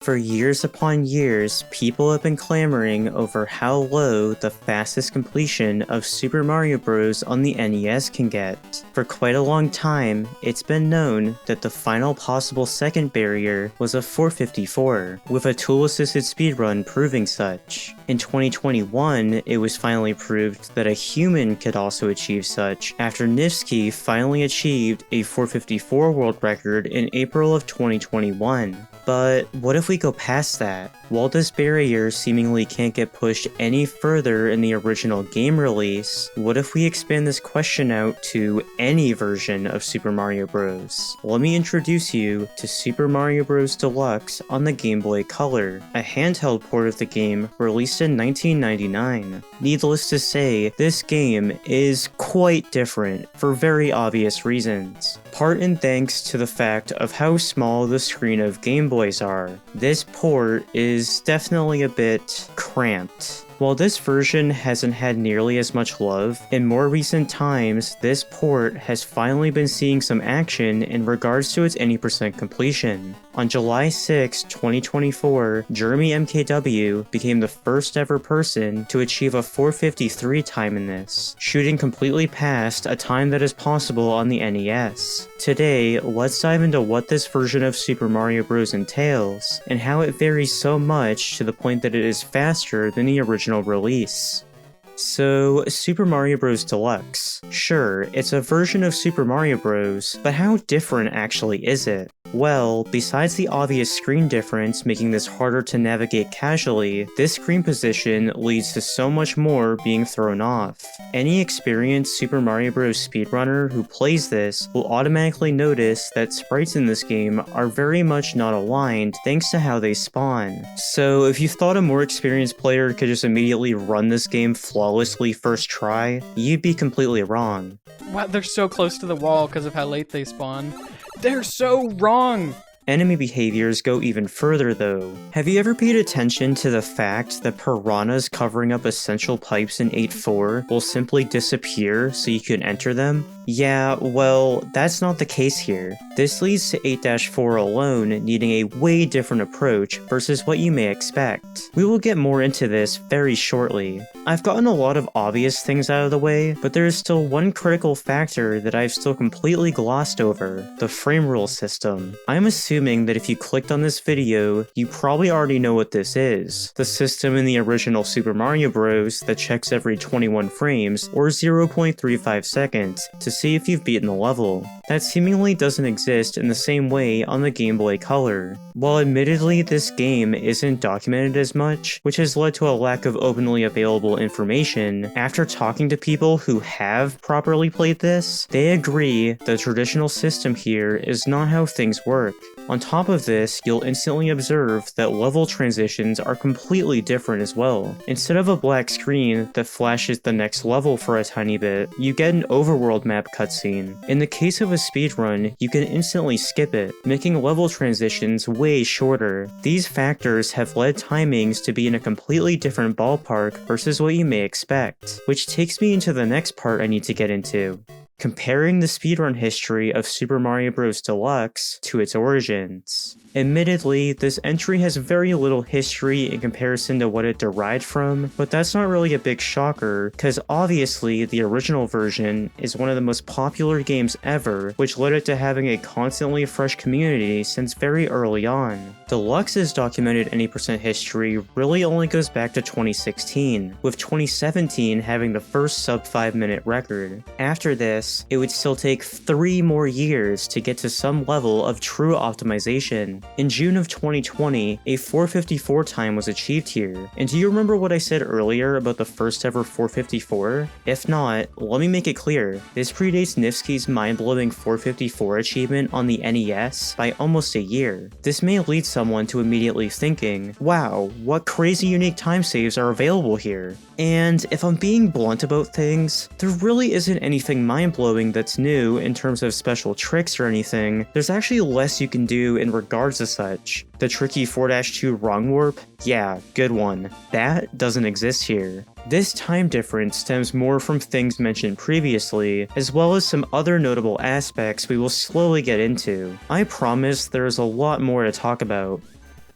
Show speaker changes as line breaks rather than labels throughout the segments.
For years upon years, people have been clamoring over how low the fastest completion of Super Mario Bros. On the NES can get. For quite a long time, it's been known that the final possible second barrier was a 454, with a tool-assisted speedrun proving such. In 2021, it was finally proved that a human could also achieve such, after Niftski finally achieved a 454 world record in April of 2021. But what if we go past that? While this barrier seemingly can't get pushed any further in the original game release, what if we expand this question out to any version of Super Mario Bros? Let me introduce you to Super Mario Bros. Deluxe on the Game Boy Color, a handheld port of the game released in 1999. Needless to say, this game is quite different for very obvious reasons. Part in thanks to the fact of how small the screen of Game Boys are. This port is definitely a bit cramped. While this version hasn't had nearly as much love, in more recent times, this port has finally been seeing some action in regards to its any percent completion. On July 6, 2024, JeremyMKW became the first ever person to achieve a 453 time in this, shooting completely past a time that is possible on the NES. Today, let's dive into what this version of Super Mario Bros. Entails, and how it varies so much to the point that it is faster than the original release. So, Super Mario Bros. Deluxe. Sure, it's a version of Super Mario Bros., but how different actually is it? Well, besides the obvious screen difference making this harder to navigate casually, this screen position leads to so much more being thrown off. Any experienced Super Mario Bros. Speedrunner who plays this will automatically notice that sprites in this game are very much not aligned thanks to how they spawn. So if you thought a more experienced player could just immediately run this game flawlessly first try, you'd be completely wrong.
Wow, they're so close to the wall because of how late they spawn. They're so wrong!
Enemy behaviors go even further though. Have you ever paid attention to the fact that piranhas covering up essential pipes in 8.4 will simply disappear so you can enter them? Yeah, well, that's not the case here. This leads to 8-4 alone needing a way different approach versus what you may expect. We will get more into this very shortly. I've gotten a lot of obvious things out of the way, but there is still one critical factor that I've still completely glossed over: the frame rule system. I'm assuming that if you clicked on this video, you probably already know what this is. The system in the original Super Mario Bros. That checks every 21 frames, or 0.35 seconds, to see if you've beaten the level. That seemingly doesn't exist in the same way on the Game Boy Color. While admittedly this game isn't documented as much, which has led to a lack of openly available information, after talking to people who have properly played this, they agree the traditional system here is not how things work. On top of this, you'll instantly observe that level transitions are completely different as well. Instead of a black screen that flashes the next level for a tiny bit, you get an overworld map cutscene. In the case of a speedrun, you can instantly skip it, making level transitions way shorter. These factors have led timings to be in a completely different ballpark versus what you may expect, which takes me into the next part I need to get into: comparing the speedrun history of Super Mario Bros. Deluxe to its origins. Admittedly, this entry has very little history in comparison to what it derived from, but that's not really a big shocker, because obviously the original version is one of the most popular games ever, which led it to having a constantly fresh community since very early on. Deluxe's documented any percent history really only goes back to 2016, with 2017 having the first sub 5 minute record. After this, it would still take 3 more years to get to some level of true optimization. In June of 2020, a 454 time was achieved here. And do you remember what I said earlier about the first ever 454? If not, let me make it clear. This predates Niftski's mind-blowing 454 achievement on the NES by almost a year. This may lead someone to immediately thinking, wow, what crazy unique time saves are available here? And if I'm being blunt about things, there really isn't anything mind-blowing that's new in terms of special tricks or anything. There's actually less you can do in regards to such. The tricky 4-2 wrong warp? Yeah, good one. That doesn't exist here. This time difference stems more from things mentioned previously, as well as some other notable aspects we will slowly get into. I promise there is a lot more to talk about.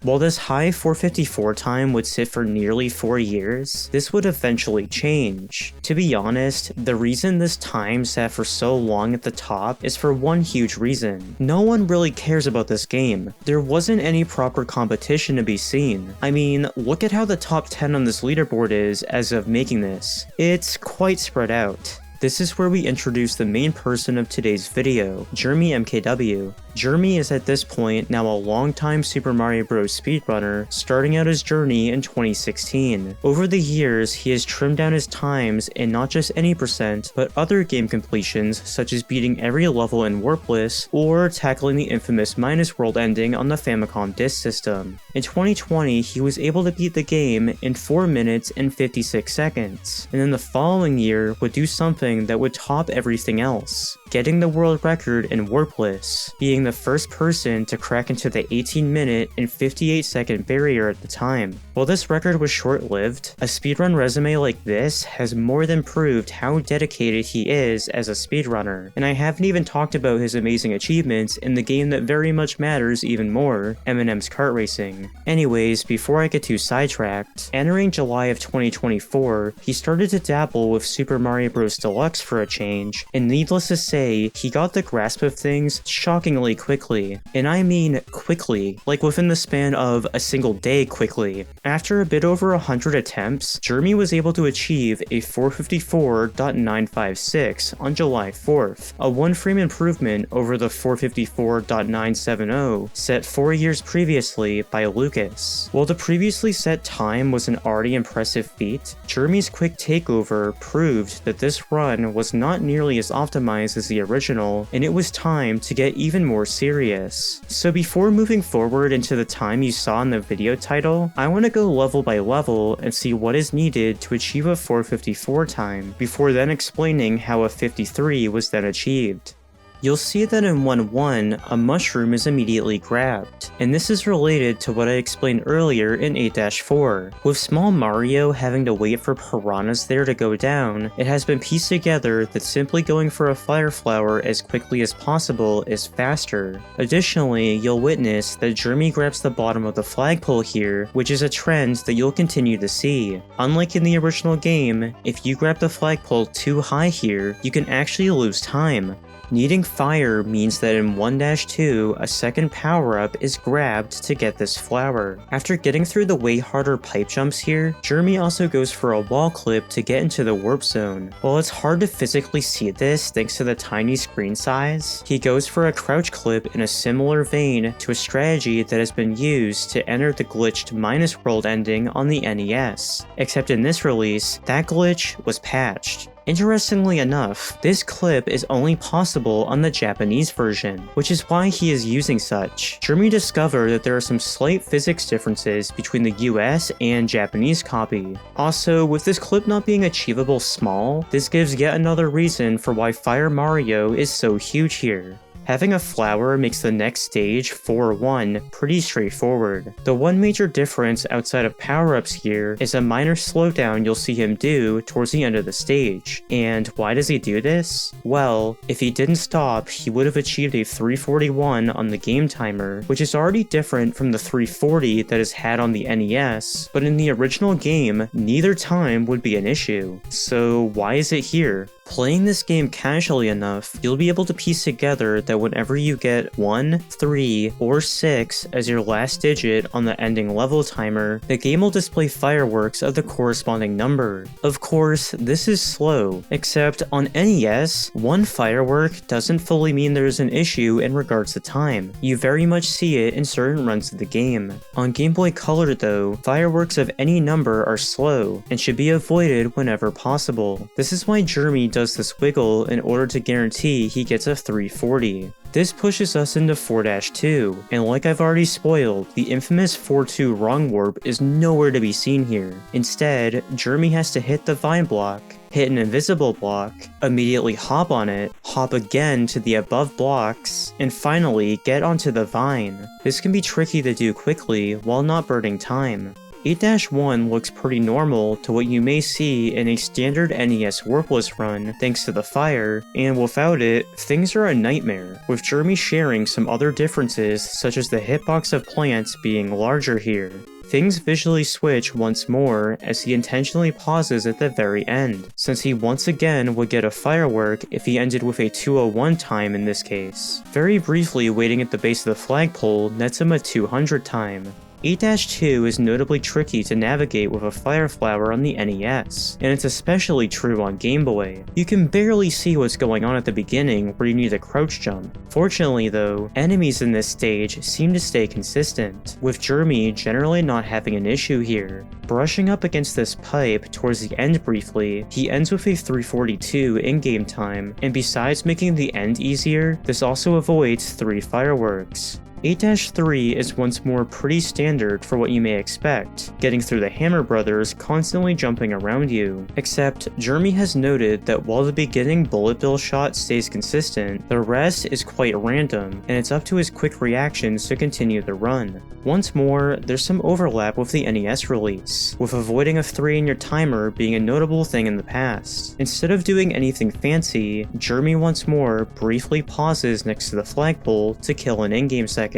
While this high 454 time would sit for nearly 4 years, this would eventually change. To be honest, the reason this time sat for so long at the top is for one huge reason. No one really cares about this game. There wasn't any proper competition to be seen. I mean, look at how the top 10 on this leaderboard is as of making this. It's quite spread out. This is where we introduce the main person of today's video, JeremyMKW. Jeremy is at this point now a longtime Super Mario Bros. Speedrunner, starting out his journey in 2016. Over the years, he has trimmed down his times in not just any percent, but other game completions such as beating every level in Warpless or tackling the infamous Minus World ending on the Famicom Disk System. In 2020, he was able to beat the game in 4 minutes and 56 seconds, and then the following year would do something that would top everything else, getting the world record in Warpless, being the first person to crack into the 18-minute and 58-second barrier at the time. While this record was short-lived, a speedrun resume like this has more than proved how dedicated he is as a speedrunner, and I haven't even talked about his amazing achievements in the game that very much matters even more, Eminem's kart racing. Anyways, before I get too sidetracked, entering July of 2024, he started to dabble with Super Mario Bros. Deluxe for a change, and needless to say, he got the grasp of things shockingly quickly. And I mean quickly, like within the span of a single day quickly. After a bit over 100 attempts, Jeremy was able to achieve a 454.956 on July 4th, a 1 frame improvement over the 454.970 set 4 years previously by Lucas. While the previously set time was an already impressive feat, Jeremy's quick takeover proved that this run was not nearly as optimized as the original, and it was time to get even more serious. So before moving forward into the time you saw in the video title, I want to go level by level and see what is needed to achieve a 454 time, before then explaining how a 53 was then achieved. You'll see that in 1-1, a mushroom is immediately grabbed, and this is related to what I explained earlier in 8-4. With Small Mario having to wait for piranhas there to go down, it has been pieced together that simply going for a fire flower as quickly as possible is faster. Additionally, you'll witness that Jeremy grabs the bottom of the flagpole here, which is a trend that you'll continue to see. Unlike in the original game, if you grab the flagpole too high here, you can actually lose time. Needing fire means that in 1-2, a second power-up is grabbed to get this flower. After getting through the way harder pipe jumps here, Jeremy also goes for a wall clip to get into the warp zone. While it's hard to physically see this thanks to the tiny screen size, he goes for a crouch clip in a similar vein to a strategy that has been used to enter the glitched Minus World ending on the NES. Except in this release, that glitch was patched. Interestingly enough, this clip is only possible on the Japanese version, which is why he is using such. Jeremy discovered that there are some slight physics differences between the US and Japanese copy. Also, with this clip not being achievable small, this gives yet another reason for why Fire Mario is so huge here. Having a flower makes the next stage, 4-1, pretty straightforward. The one major difference outside of power-ups here is a minor slowdown you'll see him do towards the end of the stage. And why does he do this? Well, if he didn't stop, he would have achieved a 341 on the game timer, which is already different from the 340 that is had on the NES, but in the original game, neither time would be an issue. So why is it here? Playing this game casually enough, you'll be able to piece together that whenever you get 1, 3, or 6 as your last digit on the ending level timer, the game will display fireworks of the corresponding number. Of course, this is slow, except on NES, one firework doesn't fully mean there's an issue in regards to time. You very much see it in certain runs of the game. On Gameboy Color though, fireworks of any number are slow, and should be avoided whenever possible. This is why Jeremy does this wiggle in order to guarantee he gets a 340. This pushes us into 4-2, and like I've already spoiled, the infamous 4-2 wrong warp is nowhere to be seen here. Instead, Jeremy has to hit the vine block, hit an invisible block, immediately hop on it, hop again to the above blocks, and finally get onto the vine. This can be tricky to do quickly while not burning time. 8-1 looks pretty normal to what you may see in a standard NES warpless run thanks to the fire, and without it, things are a nightmare, with Jeremy sharing some other differences such as the hitbox of plants being larger here. Things visually switch once more as he intentionally pauses at the very end, since he once again would get a firework if he ended with a 2:01 time in this case. Very briefly waiting at the base of the flagpole nets him a 200 time. 8-2 is notably tricky to navigate with a fire flower on the NES, and it's especially true on Game Boy. You can barely see what's going on at the beginning where you need a crouch jump. Fortunately though, enemies in this stage seem to stay consistent, with Jeremy generally not having an issue here. Brushing up against this pipe towards the end briefly, he ends with a 342 in-game time, and besides making the end easier, this also avoids 3 fireworks. 8-3 is once more pretty standard for what you may expect, getting through the Hammer Brothers constantly jumping around you. Except, Jeremy has noted that while the beginning bullet bill shot stays consistent, the rest is quite random, and it's up to his quick reactions to continue the run. Once more, there's some overlap with the NES release, with avoiding a 3 in your timer being a notable thing in the past. Instead of doing anything fancy, Jeremy once more briefly pauses next to the flagpole to kill an in-game second.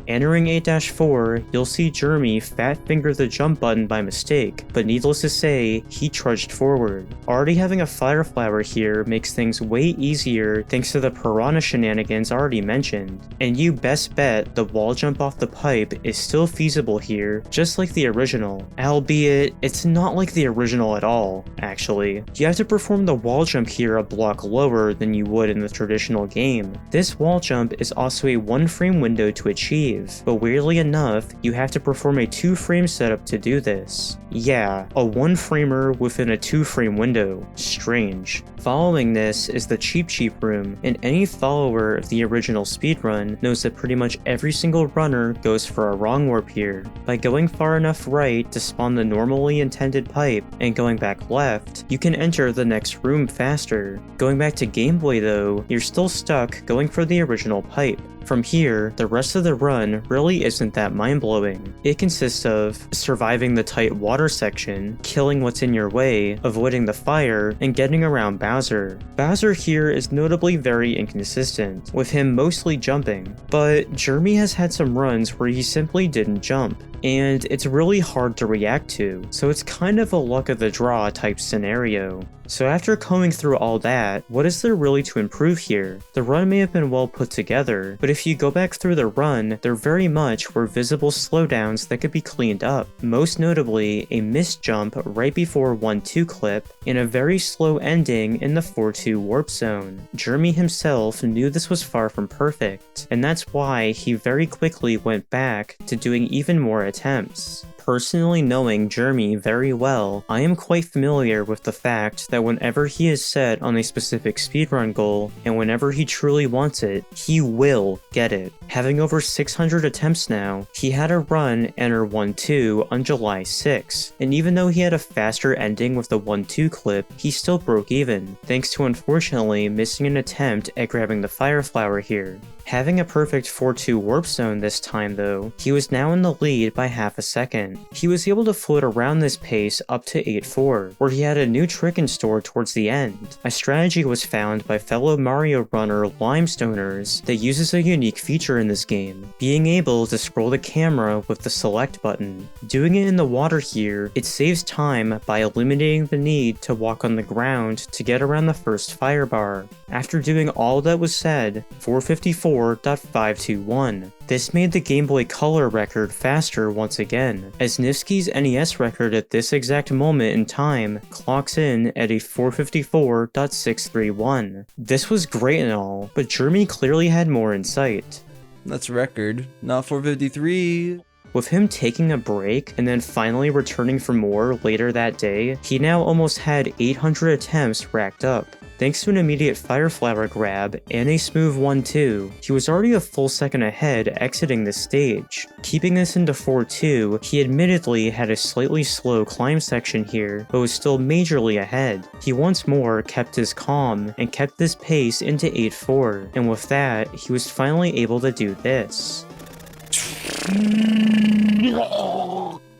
Entering 8-4, you'll see Jeremy fat finger the jump button by mistake, but needless to say, he trudged forward. Already having a fire flower here makes things way easier thanks to the piranha shenanigans already mentioned, and you best bet the wall jump off the pipe is still feasible here, just like the original, albeit it's not like the original at all, actually. You have to perform the wall jump here a block lower than you would in the traditional game. This wall jump is also a 1-frame window to achieve, but weirdly enough, you have to perform a 2-frame setup to do this. Yeah, a 1-framer within a 2-frame window. Strange. Following this is the Cheap room, and any follower of the original speedrun knows that pretty much every single runner goes for a wrong warp here. By going far enough right to spawn the normally intended pipe, and going back left, you can enter the next room faster. Going back to Game Boy though, you're still stuck going for the original pipe. From here, the rest of the run really isn't that mind-blowing. It consists of surviving the tight water section, killing what's in your way, avoiding the fire, and getting around Bowser. Bowser here is notably very inconsistent, with him mostly jumping, but Jeremy has had some runs where he simply didn't jump, and it's really hard to react to, so it's kind of a luck of the draw type scenario. So after combing through all that, what is there really to improve here? The run may have been well put together, but if you go back through the run, there very much were visible slowdowns that could be cleaned up. Most notably, a missed jump right before 1-2 clip, and a very slow ending in the 4-2 warp zone. Jeremy himself knew this was far from perfect, and that's why he very quickly went back to doing even more attempts. Personally knowing Jeremy very well, I am quite familiar with the fact that whenever he is set on a specific speedrun goal, and whenever he truly wants it, he will get it. Having over 600 attempts now, he had a run enter 1-2 on July 6, and even though he had a faster ending with the 1-2 clip, he still broke even, thanks to unfortunately missing an attempt at grabbing the fire flower here. Having a perfect 4-2 warp zone this time though, he was now in the lead by half a second. He was able to float around this pace up to 8-4, where he had a new trick in store towards the end. A strategy was found by fellow Mario runner Limestoners that uses a unique feature in this game, being able to scroll the camera with the select button. Doing it in the water here, it saves time by eliminating the need to walk on the ground to get around the first fire bar. After doing all that was said, 454.521. This made the Game Boy Color record faster once again, as Niftski's NES record at this exact moment in time clocks in at a 454.631. This was great and all, but Jeremy clearly had more in sight.
That's record, not 453.
With him taking a break and then finally returning for more later that day, he now almost had 800 attempts racked up. Thanks to an immediate fire flower grab and a smooth 1-2, he was already a full second ahead exiting this stage. Keeping this into 4-2, he admittedly had a slightly slow climb section here, but was still majorly ahead. He once more kept his calm and kept this pace into 8-4, and with that, he was finally able to do this.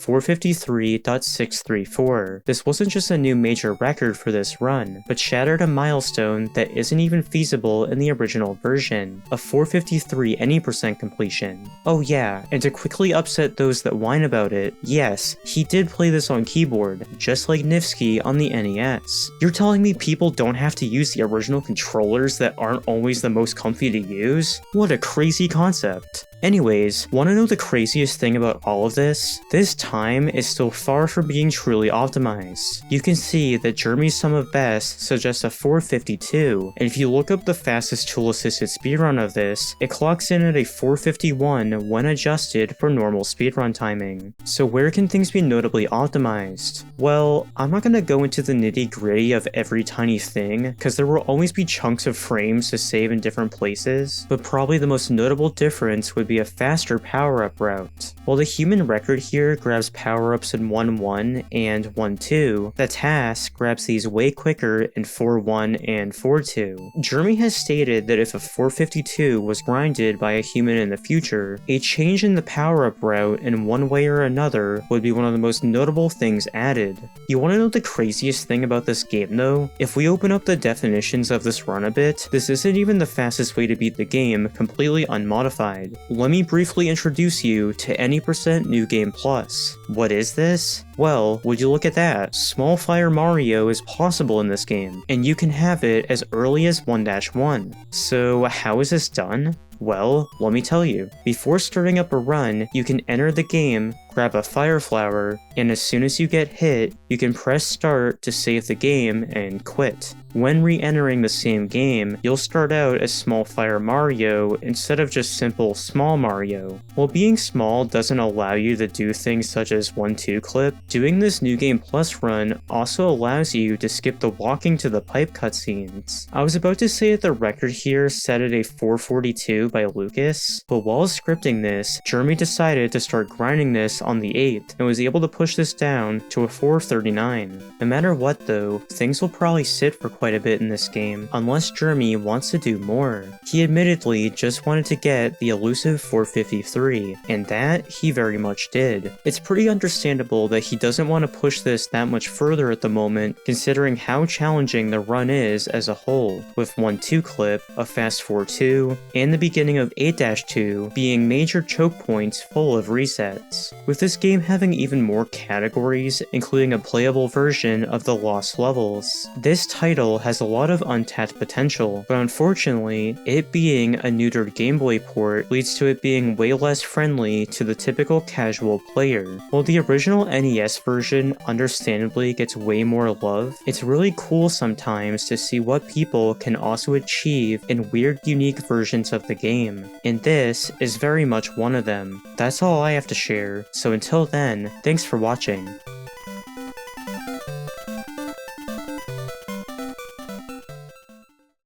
453.634. This wasn't just a new major record for this run, but shattered a milestone that isn't even feasible in the original version, a 453 any percent completion. Oh yeah, and to quickly upset those that whine about it, yes, he did play this on keyboard, just like Niftski on the NES. You're telling me people don't have to use the original controllers that aren't always the most comfy to use? What a crazy concept. Anyways, wanna know the craziest thing about all of this? This time is still far from being truly optimized. You can see that Jeremy's sum of best suggests a 452, and if you look up the fastest tool-assisted speedrun of this, it clocks in at a 451 when adjusted for normal speedrun timing. So where can things be notably optimized? Well, I'm not gonna go into the nitty-gritty of every tiny thing, cause there will always be chunks of frames to save in different places, but probably the most notable difference would be a faster power-up route. While the human record here grabs power-ups in 1-1 and 1-2, the task grabs these way quicker in 4-1 and 4-2. Jeremy has stated that if a 452 was grinded by a human in the future, a change in the power-up route in one way or another would be one of the most notable things added. You wanna know the craziest thing about this game though? If we open up the definitions of this run a bit, this isn't even the fastest way to beat the game completely unmodified. Let me briefly introduce you to Any% New Game Plus. What is this? Well, would you look at that? Small Fire Mario is possible in this game, and you can have it as early as 1-1. So how is this done? Well, let me tell you. Before starting up a run, you can enter the game, grab a fire flower, and as soon as you get hit, you can press start to save the game and quit. When re-entering the same game, you'll start out as Small Fire Mario instead of just simple Small Mario. While being small doesn't allow you to do things such as 1-2 clip, doing this New Game Plus run also allows you to skip the walking to the pipe cutscenes. I was about to say that the record here set at a 442 by Lucas, but while scripting this, Jeremy decided to start grinding this on the 8th and was able to push this down to a 439. No matter what though, things will probably sit for quite a bit in this game, unless Jeremy wants to do more. He admittedly just wanted to get the elusive 453, and that he very much did. It's pretty understandable that he doesn't want to push this that much further at the moment, considering how challenging the run is as a whole, with 1-2 clip, a fast 4-2, and the beginning of 8-2 being major choke points full of resets. With this game having even more categories, including a playable version of the lost levels, this title has a lot of untapped potential, but unfortunately, it being a neutered Game Boy port leads to it being way less friendly to the typical casual player. While the original NES version understandably gets way more love, it's really cool sometimes to see what people can also achieve in weird, unique versions of the game, and this is very much one of them. That's all I have to share, so until then, thanks for watching.